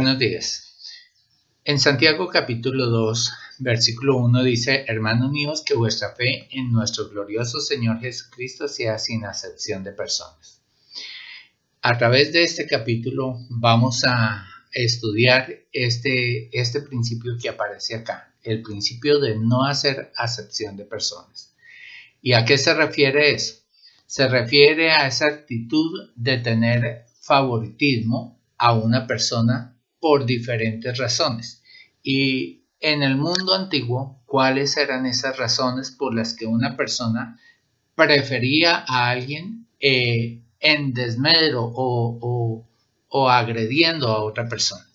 Buenos días. En Santiago capítulo 2, versículo 1 dice: Hermanos míos, que vuestra fe en nuestro glorioso Señor Jesucristo sea sin acepción de personas. A través de este capítulo vamos a estudiar este principio que aparece acá, el principio de no hacer acepción de personas. ¿Y a qué se refiere eso? Se refiere a esa actitud de tener favoritismo a una persona por diferentes razones. Y en el mundo antiguo, ¿cuáles eran esas razones por las que una persona prefería a alguien en desmedro o agrediendo a otra persona?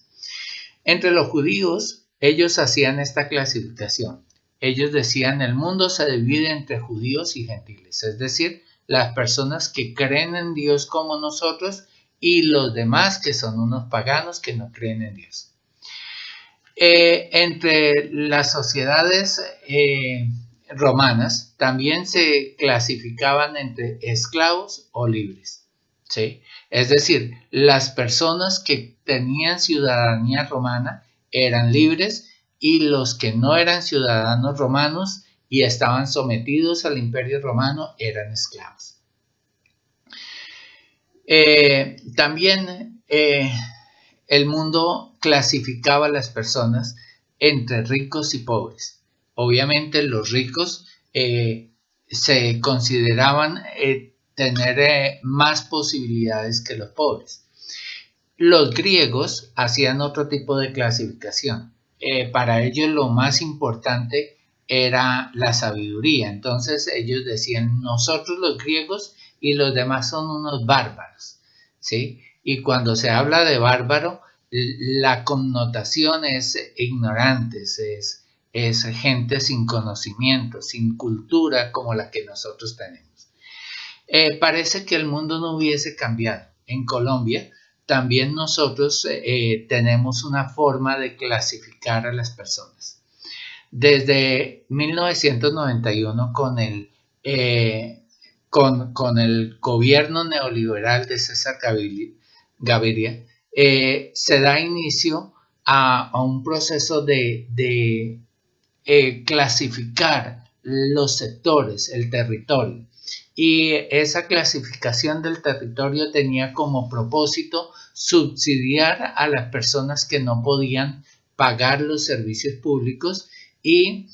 Entre los judíos, ellos hacían esta clasificación. Ellos decían: el mundo se divide entre judíos y gentiles, es decir, las personas que creen en Dios como nosotros y los demás que son unos paganos que no creen en Dios. Entre las sociedades romanas también se clasificaban entre esclavos o libres, ¿sí? Es decir, las personas que tenían ciudadanía romana eran libres y los que no eran ciudadanos romanos y estaban sometidos al imperio romano eran esclavos. También el mundo clasificaba a las personas entre ricos y pobres. Obviamente los ricos se consideraban tener más posibilidades que los pobres. Los griegos hacían otro tipo de clasificación. Para ellos lo más importante era la sabiduría. Entonces ellos decían: nosotros los griegos y los demás son unos bárbaros, ¿sí? Y cuando se habla de bárbaro, la connotación es ignorantes, es gente sin conocimiento, sin cultura como la que nosotros tenemos. Parece que el mundo no hubiese cambiado. En Colombia también nosotros tenemos una forma de clasificar a las personas. Desde 1991, con el gobierno neoliberal de César Gaviria, se da inicio a un proceso de clasificar los sectores, el territorio. Y esa clasificación del territorio tenía como propósito subsidiar a las personas que no podían pagar los servicios públicos y,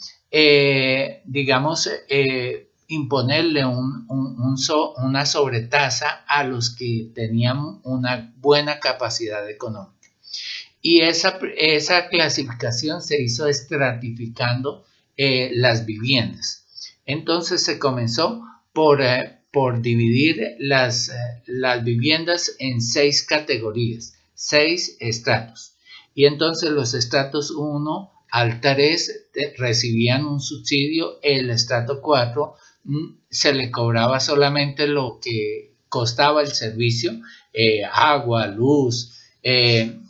imponerle una sobretasa a los que tenían una buena capacidad económica. Y esa clasificación se hizo estratificando las viviendas. Entonces se comenzó por dividir las viviendas en 6 categorías, 6 estratos. Y entonces los estratos 1 al 3 recibían un subsidio. El estrato 4 se le cobraba solamente lo que costaba el servicio, agua, luz, el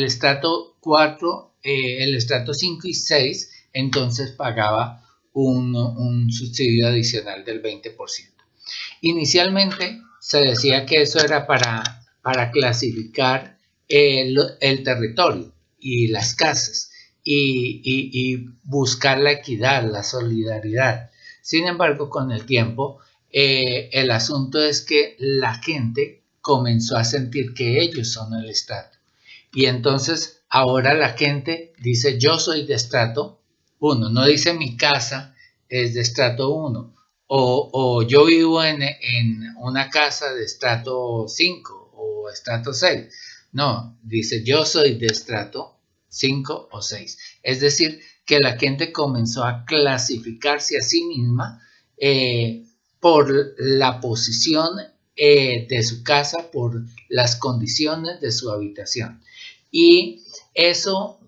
estrato 4, el estrato 5 y 6, entonces pagaba un subsidio adicional del 20%. Inicialmente se decía que eso era para clasificar el territorio y las casas y buscar la equidad, la solidaridad. Sin embargo, con el tiempo, el asunto es que la gente comenzó a sentir que ellos son el estrato. Y entonces ahora la gente dice: yo soy de estrato 1, no dice mi casa es de estrato 1, o yo vivo en una casa de estrato 5 o estrato 6. No, dice: yo soy de estrato 5 o 6. Es decir, que la gente comenzó a clasificarse a sí misma por la posición de su casa, por las condiciones de su habitación. Y eso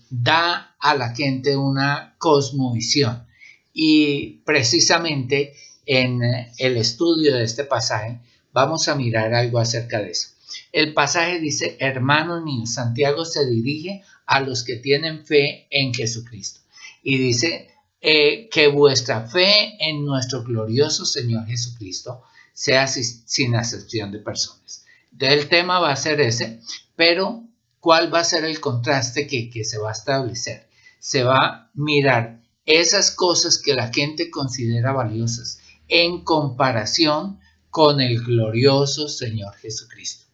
da a la gente una cosmovisión. Y precisamente en el estudio de este pasaje vamos a mirar algo acerca de eso. El pasaje dice: hermanos míos, Santiago se dirige a los que tienen fe en Jesucristo. Y dice que vuestra fe en nuestro glorioso Señor Jesucristo sea sin acepción de personas. Entonces el tema va a ser ese, pero ¿cuál va a ser el contraste que se va a establecer? Se va a mirar esas cosas que la gente considera valiosas en comparación con el glorioso Señor Jesucristo.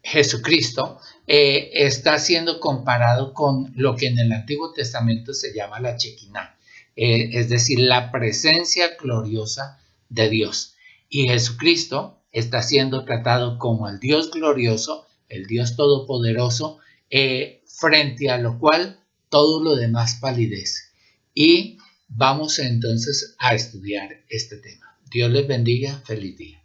Jesucristo está siendo comparado con lo que en el Antiguo Testamento se llama la Shekinah, es decir, la presencia gloriosa de Dios. Y Jesucristo está siendo tratado como el Dios glorioso, el Dios todopoderoso, frente a lo cual todo lo demás palidece. Y vamos entonces a estudiar este tema. Dios les bendiga, feliz día.